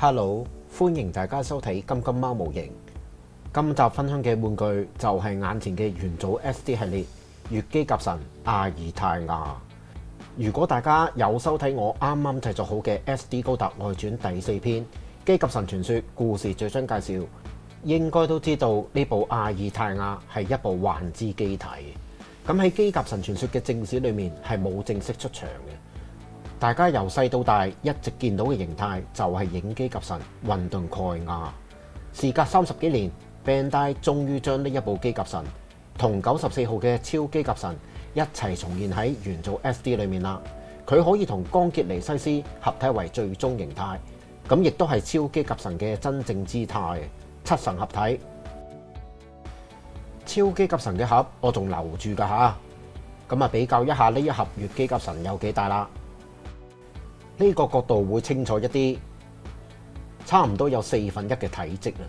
Hello，歡迎大家收睇金金貓模型。今集分享嘅玩具就係眼前嘅元祖 SD 系列月姬甲神阿爾泰亞。如果大家有收睇我啱啱製作好嘅 SD 高達外傳第4篇《姬甲神傳說故事最新介紹》，應該都知道呢部阿爾泰亞係一部幻之機體。咁喺《姬甲神傳說》嘅正史裏面係冇正式出場嘅。大家由細到大一直見到嘅形態就係影姬甲神混沌蓋亞。事隔30幾年，Bandai 終於將呢一部姬甲神同94號嘅超姬甲神一齊重現喺元祖 SD 裏面啦。佢可以同光傑尼西斯合體為最終形態，咁亦都係超姬甲神嘅真正姿態，7神合體。超姬甲神嘅盒我仲留住㗎吓，咁啊比較一下呢一盒月姬甲神有幾大啦。呢個角度會清楚一啲，差唔多有1/4嘅體積啊！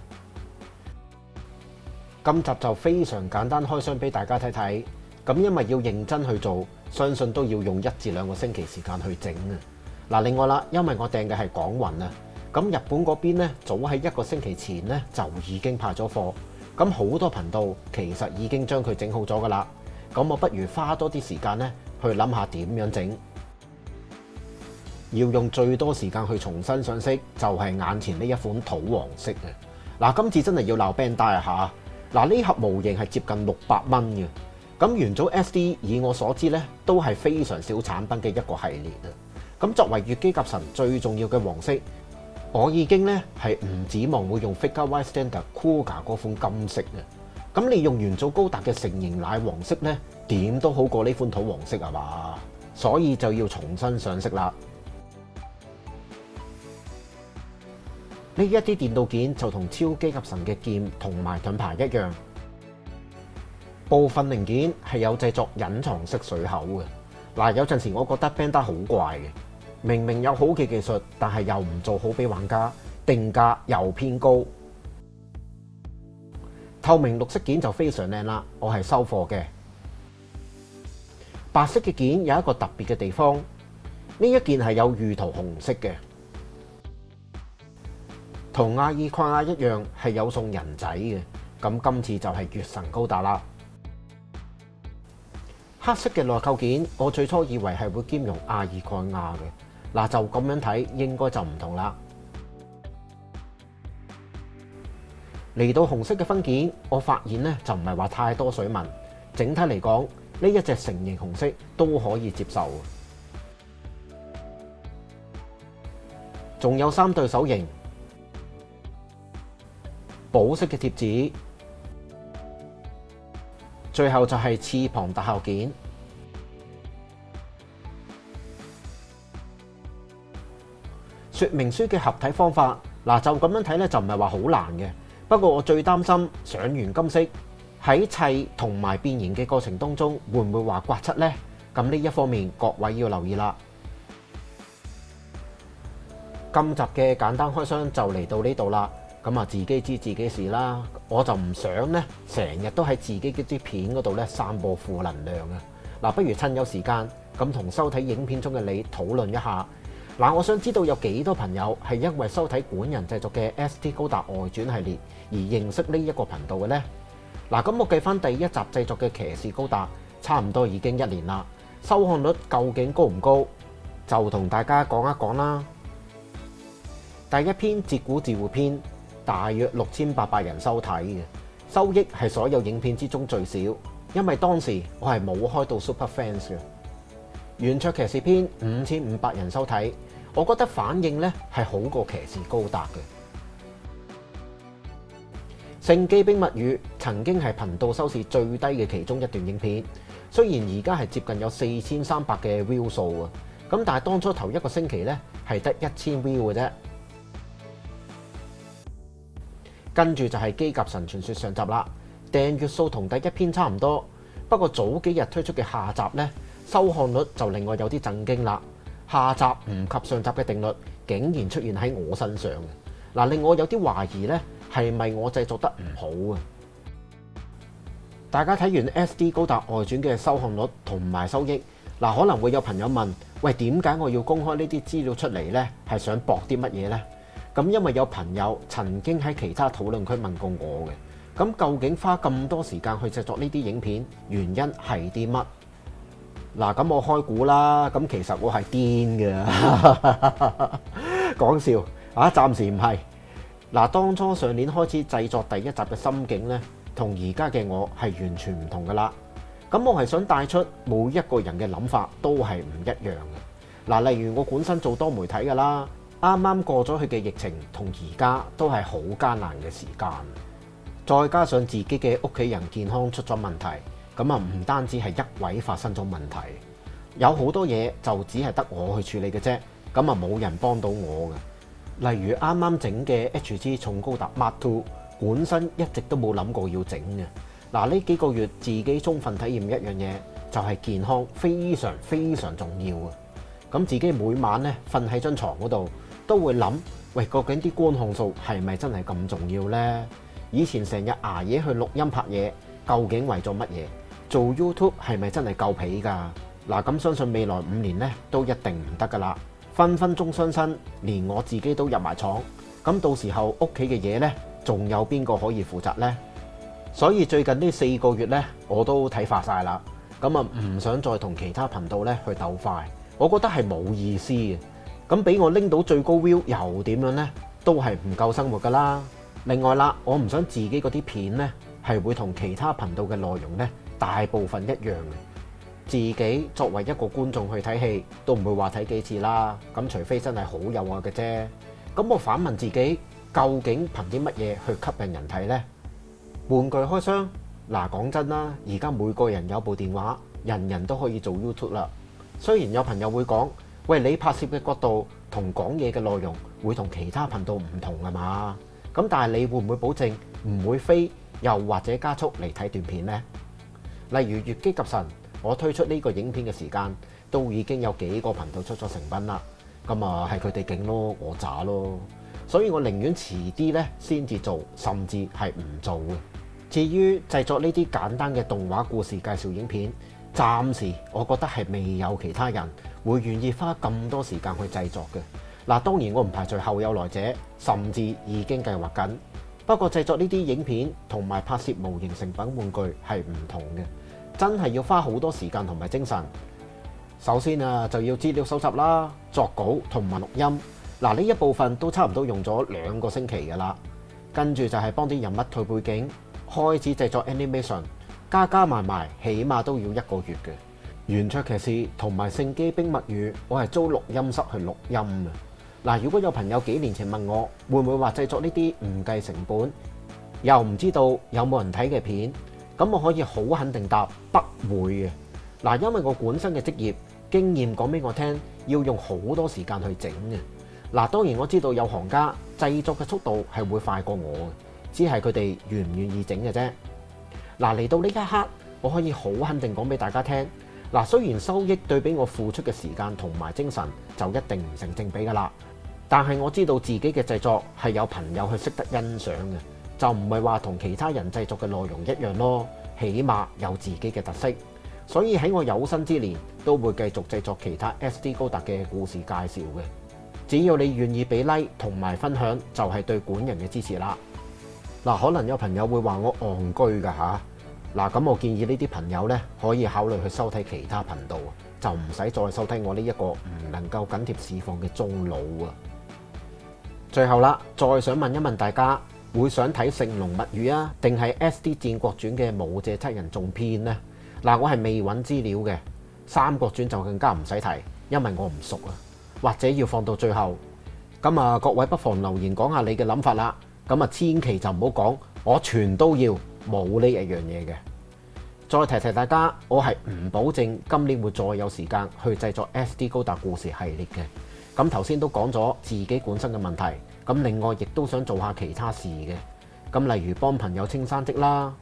今集就非常簡單開箱俾大家睇睇，咁因為要認真去做，相信都要用1至2個星期時間去整啊！嗱，另外啦，因為我訂嘅係港運啊，咁日本嗰邊呢，早喺1個星期前呢就已經派咗貨，咁好多頻道其實已經將佢整好咗噶啦，咁我不如花多啲時間呢去諗下點樣整。要用最多時間去重新上色，就係眼前呢一款土黃色嘅。嗱，今次真係要鬧 Bandai 啊嚇！嗱，呢盒模型係接近600蚊嘅。咁元祖 SD 以我所知呢，都係非常少產品嘅一個系列啊。咁作為月姬甲神最重要嘅黃色，我已經呢係唔指望會用 Figure-wise Standard Kuga 嗰款金色嘅。咁你用元祖高達嘅成型奶黃色呢，點都好過呢款土黃色係嘛？所以就要重新上色啦。呢一啲電鍍件就同超姬甲神嘅劍同埋盾牌一樣，部分零件係有製作隱藏式水口嘅。嗱，有陣時我覺得 Bandai 好怪嘅，明明有好嘅技術，但係又唔做好俾玩家，定價又偏高。透明綠色件就非常靚啦，我係收貨嘅。白色嘅件有一個特別嘅地方，呢一件係有預塗紅色嘅。同阿爾蓋亞一樣係有送人仔嘅，咁今次就係月神高達啦。黑色嘅內扣件，我最初以為係會兼容阿爾蓋亞嘅，嗱就咁樣睇應該就唔同啦。嚟到紅色嘅分件，我發現呢就唔係話太多水紋，整體嚟講呢一隻成型紅色都可以接受。仲有3對手型。寶色嘅貼紙，最後就係翅膀特效件。說明書嘅合體方法，嗱就咁樣睇咧就唔係話好難嘅。不過我最擔心上完金色喺砌同埋變形嘅過程當中，會唔會話刮漆呢？咁呢一方面各位要留意啦。今集嘅簡單開箱就嚟到呢度啦。咁啊，自己知自己事啦。我就唔想咧，成日都喺自己嘅啲片嗰度咧散播負能量啊！嗱，不如趁有時間咁同收睇影片中嘅你討論一下。嗱，我想知道有幾多朋友係因為收睇本人製作嘅 SD 高達外傳系列而認識呢一個頻道嘅呢？嗱，咁我計翻第一集製作嘅騎士高達，差唔多已經1年啦。收看率究竟高唔高？就同大家講一講啦。第一篇截古自護篇。大約6800人收睇嘅，收益係所有影片之中最少，因為當時我係冇開到 Super Fans 嘅。圓桌騎士篇5500人收睇，我覺得反應咧係好過騎士高達嘅。聖機兵物語曾經係頻道收視最低嘅其中一段影片，雖然而家係接近有4300嘅 view 數啊，咁但係當初頭1個星期咧係得1000 view 嘅啫。跟住就係姬甲神傳說上集啦，訂閱數同第一篇差唔多，不過早幾日推出嘅下集呢，收看率就令我有啲震驚啦。下集唔及上集嘅定律，竟然出現喺我身上嘅，嗱令我有啲懷疑呢係咪我製作得唔好啊？大家睇完 SD 高達外傳嘅收看率同埋收益，嗱可能會有朋友問：喂，點解我要公開呢啲資料出嚟呢？係想博啲乜嘢呢？咁因為有朋友曾經喺其他討論區問過我嘅，咁究竟花咁多時間去製作呢啲影片，原因係啲乜？嗱，咁我開估啦，咁其實我係癲嘅，講笑啊，暫時唔係。嗱，當初上年開始製作第一集嘅心境呢，同而家嘅我係完全唔同噶啦。咁我係想帶出每一個人嘅諗法都係唔一樣嘅。嗱，例如我本身做多媒體噶啦，啱啱過咗去嘅疫情同而家都係好艱難嘅時間，再加上自己嘅屋企人健康出咗問題，咁啊唔單止係一位發生咗問題，有好多嘢就只係得我去處理嘅啫，咁啊冇人幫到我嘅。例如啱啱整嘅 HG 重高達 Mark II， 本身一直都冇諗過要整嘅。嗱，呢幾個月自己充分體驗一樣嘢，就係健康非常非常重要啊！咁自己每晚咧瞓喺張床嗰度，都會諗，喂，究竟啲觀看數係咪真係咁重要呢？以前成日捱夜去錄音拍嘢，究竟為咗乜嘢？做 YouTube 係咪真係夠皮㗎？嗱，咁相信未來5年咧都一定唔得㗎啦。分分鐘傷身，連我自己都入埋廠，咁到時候屋企嘅嘢呢，仲有邊個可以負責呢？所以最近呢4個月呢，我都睇化晒啦，咁啊唔想再同其他頻道呢去鬥快，我覺得係冇意思嘅。咁俾我拎到最高 view 又點樣呢？都係唔夠生活噶啦。另外啦，我唔想自己嗰啲片呢係會同其他頻道嘅內容呢大部分一樣嘅。自己作為一個觀眾去睇戲，都唔會話睇幾次啦。咁除非真係好有愛嘅啫。咁我反問自己，究竟憑啲乜嘢去吸引人睇呢？玩具開箱嗱，講真啦，而家每個人有部電話，人人都可以做 YouTube 啦。雖然有朋友會講，喂，你拍攝嘅角度同講嘢嘅內容會同其他頻道唔同啊嘛。咁但係你會唔會保證唔會飛，又或者加速嚟睇段片呢？例如越機及神，我推出呢個影片嘅時間，都已經有幾個頻道出咗成品啦。咁啊係佢哋勁咯，我渣咯。所以我寧願遲啲咧先至做，甚至係唔做嘅。至於製作呢啲簡單嘅動畫故事介紹影片，暫時我覺得係未有其他人會願意花咁多時間去製作嘅。嗱，當然我唔排除後有來者，甚至已經計劃緊。不過製作呢啲影片同埋拍攝模型成品玩具係唔同嘅。真係要花好多時間同埋精神。首先啊，就要資料搜集啦、作稿同埋錄音。嗱，呢一部分都差唔多用咗2個星期㗎啦。跟住就係幫啲人物退背景，開始製作 animation， 加埋埋，起碼都要1個月嘅。圓桌騎士同埋聖機兵物語，我係租錄音室去錄音啊。嗱，如果有朋友幾年前問我會唔會話製作呢啲唔計成本，又唔知道有冇人睇嘅片，咁我可以好肯定答不會嘅。嗱，因為我本身嘅職業經驗講俾我聽，要用好多時間去整嘅。嗱，當然我知道有行家製作嘅速度係會快過我嘅，只係佢哋願唔願意整嘅啫。嗱，嚟到呢一刻，我可以好肯定講俾大家聽。嗱，雖然收益對比我付出嘅時間同埋精神就一定唔成正比噶啦，但係我知道自己嘅製作係有朋友去識得欣賞嘅，就唔係話同其他人製作嘅內容一樣咯。起碼有自己嘅特色，所以喺我有生之年都會繼續製作其他 SD 高達嘅故事介紹嘅。只要你願意俾 like 同埋分享，就係對本人嘅支持啦。嗱，可能有朋友會話我戇居㗎吓。嗱，咁我建議呢啲朋友呢，可以考慮去收睇其他頻道，就唔使再收睇我呢一個唔能夠緊貼市況嘅中佬啊。最後啦，再想問一問大家，會想睇《聖龍物語》啊，定係 SD 戰國傳嘅武者七人眾篇呢？嗱，我係未揾資料嘅，《三國傳》就更加唔使提，因為我唔熟啊。或者要放到最後。咁啊，各位不妨留言講下你嘅諗法啦。咁啊，千祈就唔好講我全都要，冇呢一樣嘢嘅。再提提大家，我係唔保證今年會再有時間去製作 SD 高達故事系列嘅。咁頭先都講咗自己本身嘅問題，咁另外亦都想做下其他事嘅。咁例如幫朋友清山積啦。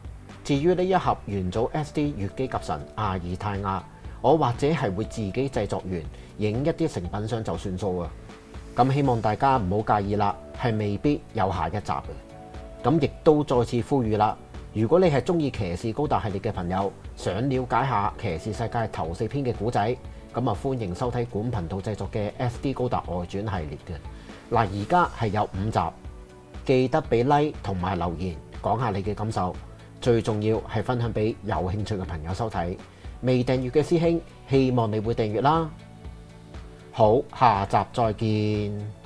至於呢一盒元祖 SD 月姬及神阿爾泰亞，我或者係會自己製作完，影一啲成品相就算數啊。咁希望大家唔好介意啦，係未必有下一集嘅。咁亦都再次呼籲啦，如果你係中意騎士高達系列嘅朋友，想了解下騎士世界頭4篇嘅古仔，咁啊歡迎收睇本頻道製作嘅 SD 高達外傳系列嘅。嗱，而家係有5集，記得俾 like 同埋留言講下你嘅感受，最重要係分享俾有興趣嘅朋友收睇。未訂閱嘅師兄，希望你會訂閱啦。好，下集再見。